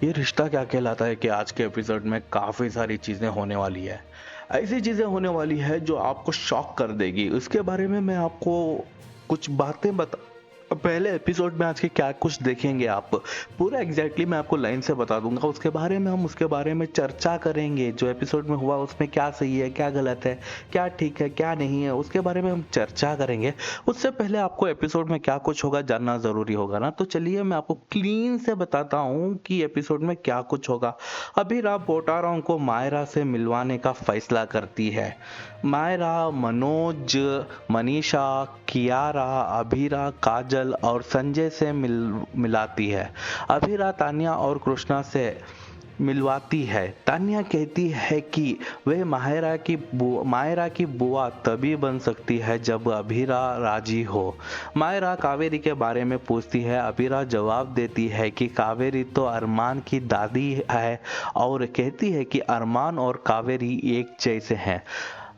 ये रिश्ता क्या कहलाता है कि आज के एपिसोड में काफ़ी सारी चीज़ें होने वाली है। ऐसी चीज़ें होने वाली है जो आपको शॉक कर देगी। उसके बारे में मैं आपको कुछ बातें बता पहले एपिसोड में आज के क्या कुछ देखेंगे आप, पूरा एग्जैक्टली मैं आपको लाइन से बता दूंगा। उसके बारे में चर्चा करेंगे। जो एपिसोड में हुआ उसमें क्या सही है, क्या गलत है, क्या ठीक है, क्या नहीं है, उसके बारे में हम चर्चा करेंगे। उससे पहले आपको एपिसोड में क्या कुछ होगा जानना ज़रूरी होगा ना। तो चलिए मैं आपको क्लीन से बताता हूँ कि एपिसोड में क्या कुछ होगा। अभी बोटारों को मायरा से मिलवाने का फैसला करती है। मायरा मनोज, मनीषा, कियारा, अभीरा, काजल और संजय से मिलाती है। अभीरा तान्या और कृष्णा से मिलवाती है। तान्या कहती है कि वह मायरा की बुआ तभी बन सकती है जब अभीरा राजी हो। मायरा कावेरी के बारे में पूछती है। अभीरा जवाब देती है कि कावेरी तो अरमान की दादी है और कहती है कि अरमान और कावेरी एक जैसे हैं।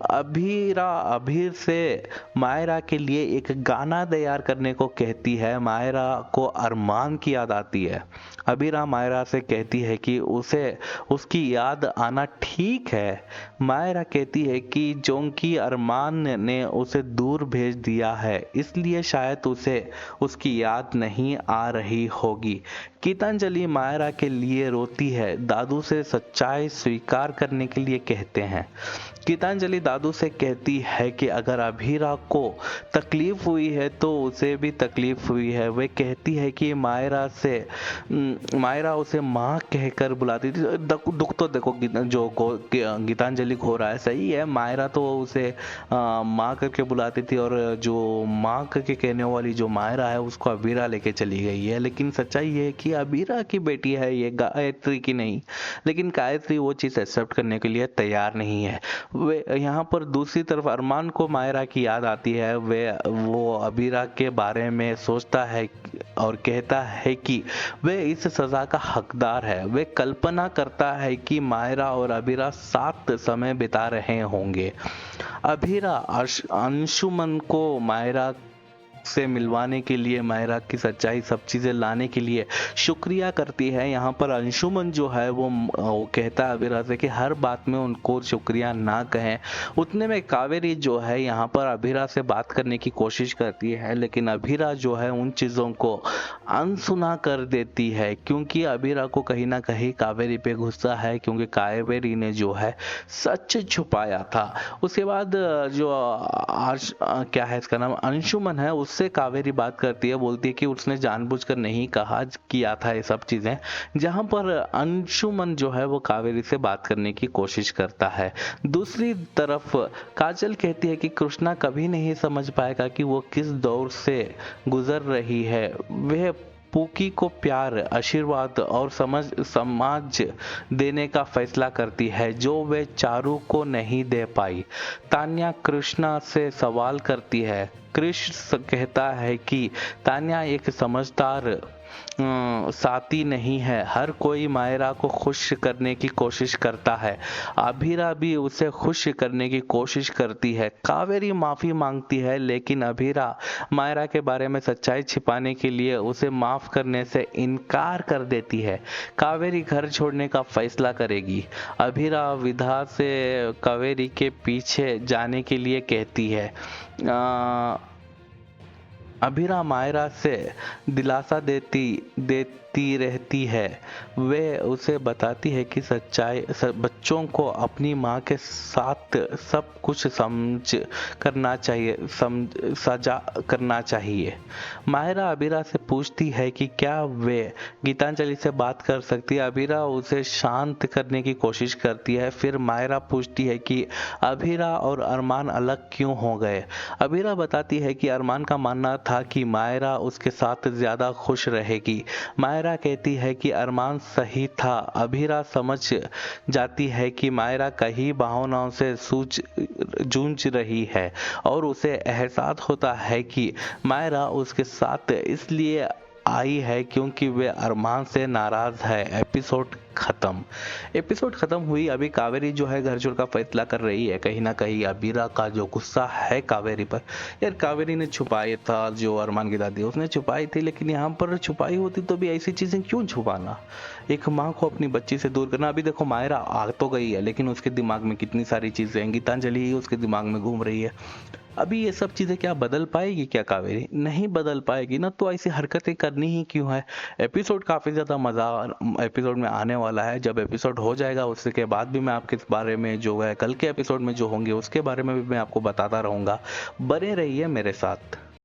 अभीर से मायरा के लिए एक गाना तैयार करने को कहती है। मायरा को अरमान की याद आती है। अभीरा मायरा से कहती है कि उसे उसकी याद आना ठीक है। मायरा कहती है कि जोंकी अरमान ने उसे दूर भेज दिया है, इसलिए शायद उसे उसकी याद नहीं आ रही होगी। गीतांजलि मायरा के लिए रोती है। दादू से सच्चाई स्वीकार करने के लिए कहते हैं। गीतांजलि दादू से कहती है कि अगर अभीरा को तकलीफ हुई है तो उसे भी तकलीफ हुई है। वे कहती है कि मायरा उसे माँ कहकर बुलाती थी। दुख तो देखो गीतांजलि को हो रहा है, सही है। मायरा तो उसे माँ करके बुलाती थी और जो माँ करके कहने वाली जो मायरा है उसको अभीरा लेके चली गई है। लेकिन सच्चाई ये है कि अभीरा की बेटी है ये, गायत्री की नहीं। लेकिन गायत्री वो चीज़ एक्सेप्ट करने के लिए तैयार नहीं है। वे यहाँ पर दूसरी तरफ अरमान को मायरा की याद आती है। वो अबीरा के बारे में सोचता है और कहता है कि वे इस सज़ा का हकदार है। वे कल्पना करता है कि मायरा और अबीरा साथ समय बिता रहे होंगे। अबीरा अंशुमन को मायरा से मिलवाने के लिए, मायरा की सच्चाई सब चीज़ें लाने के लिए शुक्रिया करती है। यहाँ पर अंशुमन जो है वो कहता है अबीरा से कि हर बात में उनको शुक्रिया ना कहें। उतने में कावेरी जो है यहाँ पर अबीरा से बात करने की कोशिश करती है, लेकिन अबीरा जो है उन चीज़ों को अनसुना कर देती है, क्योंकि अबीरा को कहीं ना कहीं कावेरी पे गुस्सा है, क्योंकि कावेरी ने जो है सच छुपाया था। उसके बाद जो क्या है इसका नाम, अंशुमन है, उससे कावेरी बात करती है। बोलती है कि उसने जानबूझकर नहीं कहा, किया था ये सब चीज़ें। जहाँ पर अंशुमन जो है वो कावेरी से बात करने की कोशिश करता है। दूसरी तरफ काजल कहती है कि कृष्णा कभी नहीं समझ पाएगा कि वो किस दौर से गुजर रही है। वह पूकी को प्यार, आशीर्वाद और समाज देने का फैसला करती है जो वे चारू को नहीं दे पाई। तान्या कृष्णा से सवाल करती है। कृष्ण कहता है कि तान्या एक समझदार साथी नहीं है। हर कोई मायरा को खुश करने की कोशिश करता है। अभीरा भी उसे खुश करने की कोशिश करती है। कावेरी माफी मांगती है, लेकिन अभीरा मायरा के बारे में सच्चाई छिपाने के लिए उसे माफ करने से इनकार कर देती है। कावेरी घर छोड़ने का फैसला करेगी। अभीरा विधा से कावेरी के पीछे जाने के लिए कहती है। अभीरा मायरा से दिलासा देती रहती है। वे उसे बताती है कि बच्चों को अपनी माँ के साथ सब कुछ सजा करना चाहिए। मायरा अभीरा से पूछती है कि क्या वे गीतांजलि से बात कर सकती है। अभीरा उसे शांत करने की कोशिश करती है। फिर मायरा पूछती है कि अभीरा और अरमान अलग क्यों हो गए। अभीरा बताती है कि अरमान का मानना था कि मायरा उसके साथ ज्यादा खुश रहेगी। मायरा कहती है कि अरमान सही था। अभीरा समझ जाती है कि मायरा कई भावनाओं से जूझ रही है और उसे एहसास होता है कि मायरा उसके साथ इसलिए आई है क्योंकि वे अरमान से नाराज है। एपिसोड खत्म। एपिसोड खत्म हुई, अभी कावेरी जो है घर छोड़ का फैसला कर रही है। कहीं ना कहीं अबीरा का जो गुस्सा है कावेरी पर, यार कावेरी ने छुपाया था, जो अरमान की दादी उसने छुपाई थी, लेकिन यहाँ पर छुपाई होती तो भी ऐसी चीजें क्यों छुपाना, एक माँ को अपनी बच्ची से दूर करना। अभी देखो मायरा आ तो गई है, लेकिन उसके दिमाग में कितनी सारी चीजें हैं, गीतांजलि ही उसके दिमाग में घूम रही है। अभी ये सब चीजें क्या बदल पाएगी क्या कावेरी? नहीं बदल पाएगी ना, तो ऐसी हरकतें करनी ही क्यों है। एपिसोड काफी ज्यादा मजा एपिसोड में आने वाला है। जब एपिसोड हो जाएगा उसके बाद भी मैं आपके इस बारे में, जो है कल के एपिसोड में जो होंगे उसके बारे में भी मैं आपको बताता रहूंगा। बने रहिए मेरे साथ।